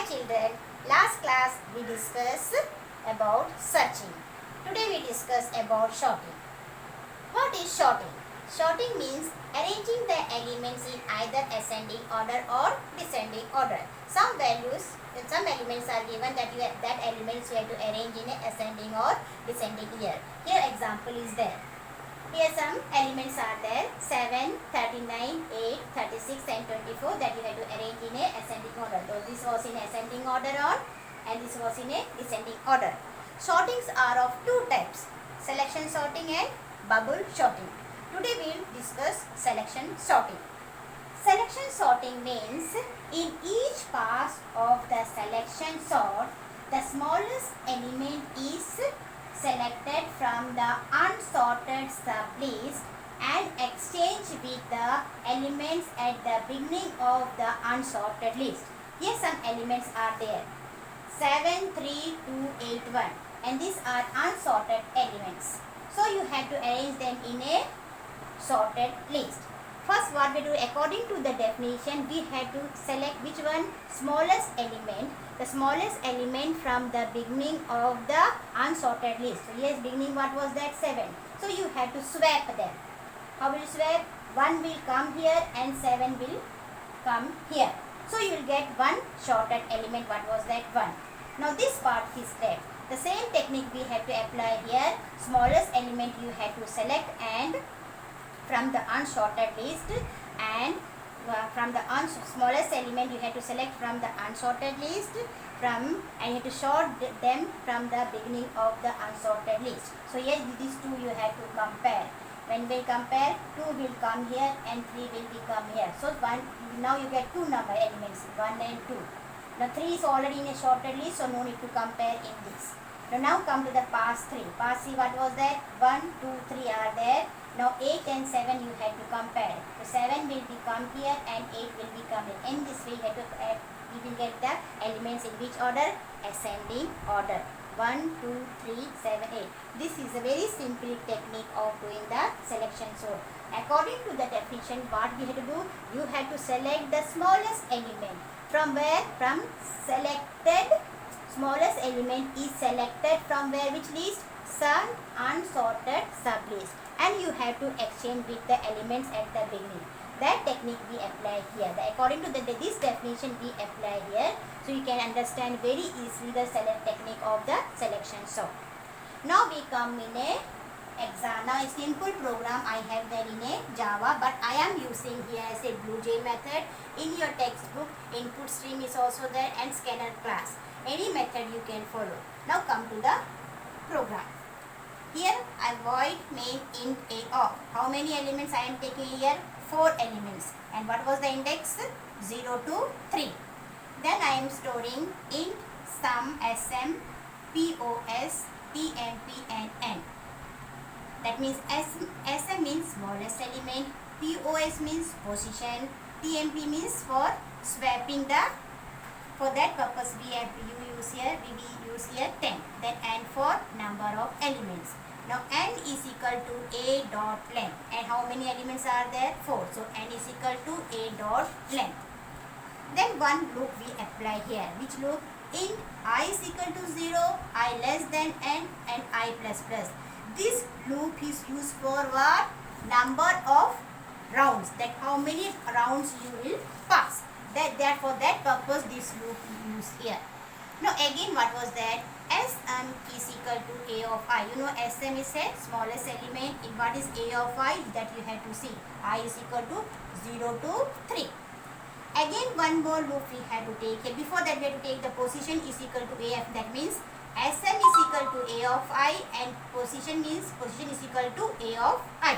children, last class we discussed about searching. Today we discuss about sorting. What is sorting? Sorting means arranging the elements in either ascending order or descending order. Some elements are given that elements you have to arrange in a ascending or descending order. Here example is there. Here some elements are there, 7, 39, 8, 36 and 24 that you have to arrange in a ascending order. So this was in ascending order and this was in a descending order. Sortings are of two types, selection sorting and bubble sorting. Today we will discuss selection sorting. Selection sorting means in each pass of the selection sort, the smallest element is selected from the unsorted sublist and exchanged with the elements at the beginning of the unsorted list. Here some elements are there, 7, 3, 2, 8, 1, and these are unsorted elements. So you have to arrange them in a sorted list. First what we do, according to the definition, we have to select which one smallest element, the smallest element from the beginning of the unsorted list. So yes, beginning what was that? 7. So you have to swap them. How will you swap? 1 will come here and 7 will come here. So you will get one sorted element. What was that? 1. Now this part is left. The same technique we have to apply here. Smallest element you have to select and from the unsorted list, and from the smallest element you have to select from the unsorted list and you have to sort them from the beginning of the unsorted list. So here these two you have to compare. When we compare, 2 will come here and 3 will become here. So now you get two number elements, 1 and 2. Now 3 is already in a sorted list, so no need to compare in this. Now come to the pass 3. Pass 3, what was that? 1, 2, 3 are there. Now 8 and 7 you have to compare. So 7 will become here and 8 will become here. In this way you have to we will get the elements in which order? Ascending order. 1, 2, 3, 7, 8. This is a very simple technique of doing the selection sort. According to the definition, what we have to do? You have to select the smallest element. From where? From selected. Smallest element is selected from where? Which list? Some unsorted sublist. And you have to exchange with the elements at the beginning. That technique we apply here. According to this definition we apply here. So you can understand very easily the technique of the selection sort. Now we come in a exam. Now a simple program I have there in a Java, but I am using here as a BlueJ method. In your textbook, input stream is also there and scanner class. Any method you can follow. Now come to the program. Here I void main int a of. How many elements I am taking here? 4 elements. And what was the index? 0 to 3. Then I am storing int sum sm pos tmp and n. That means sm means smallest element, pos means position, tmp means for swapping the. For that purpose we use here 10. Then n for number of elements. Now n is equal to a dot length. And how many elements are there? 4. So n is equal to a dot length. Then one loop we apply here. Which loop? Int I is equal to 0, I less than n and I plus plus. This loop is used for what? Number of rounds. That how many rounds you will pass. For that purpose this loop is used here. Now again what was that? Sm is equal to a of I. You know Sm is a smallest element. In what is a of I? That you have to see. I is equal to 0 to 3. Again one more loop we have to take here. Before that we have to take the position is equal to AF. That means Sm is equal to a of I and position means position is equal to a of I.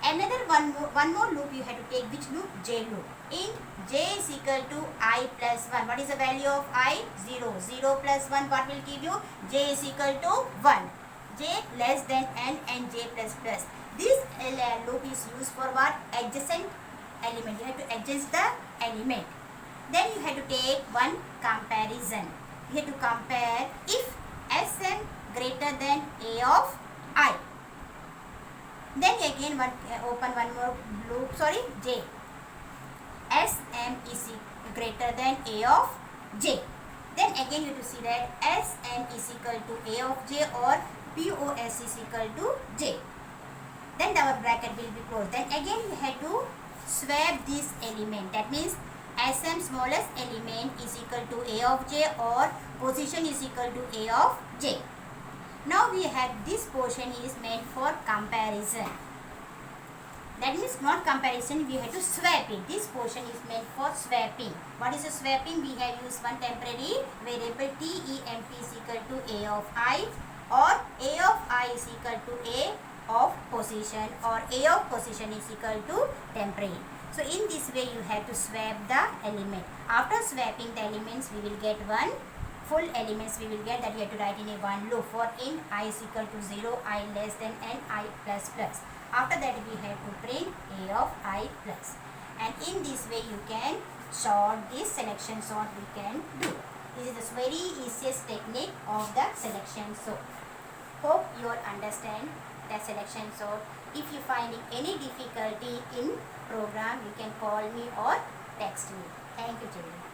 Another one more loop you have to take. Which loop? J loop. Int j is equal to I plus 1. What is the value of I? 0. 0 plus 1 what will give you? J is equal to 1. J less than n and j plus plus. This loop is used for what? Adjacent element. You have to adjust the element. Then you have to take one comparison. You have to compare if Sm greater than a of I. Then again open one more loop, J. Sm is greater than a of j. Then again you have to see that Sn is equal to a of j or POS is equal to j. Then our bracket will be closed. Then again we have to swap this element. That means Sm smallest element is equal to a of j or position is equal to a of j. Now we have this portion is meant for comparison. That means not comparison, we have to swap it. This portion is meant for swapping. What is a swapping? We have used one temporary variable temp is equal to a of I, or a of I is equal to a of position, or a of position is equal to temporary. So in this way you have to swap the element. After swapping the elements we will get one full elements we will get, that you have to write in a one loop. For in I is equal to 0, I less than n, I plus plus. After that we have to print a of I plus. And in this way you can sort this selection sort we can do. This is the very easiest technique of the selection sort. Hope you all understand the selection sort. If you find any difficulty in program, you can call me or text me. Thank you children.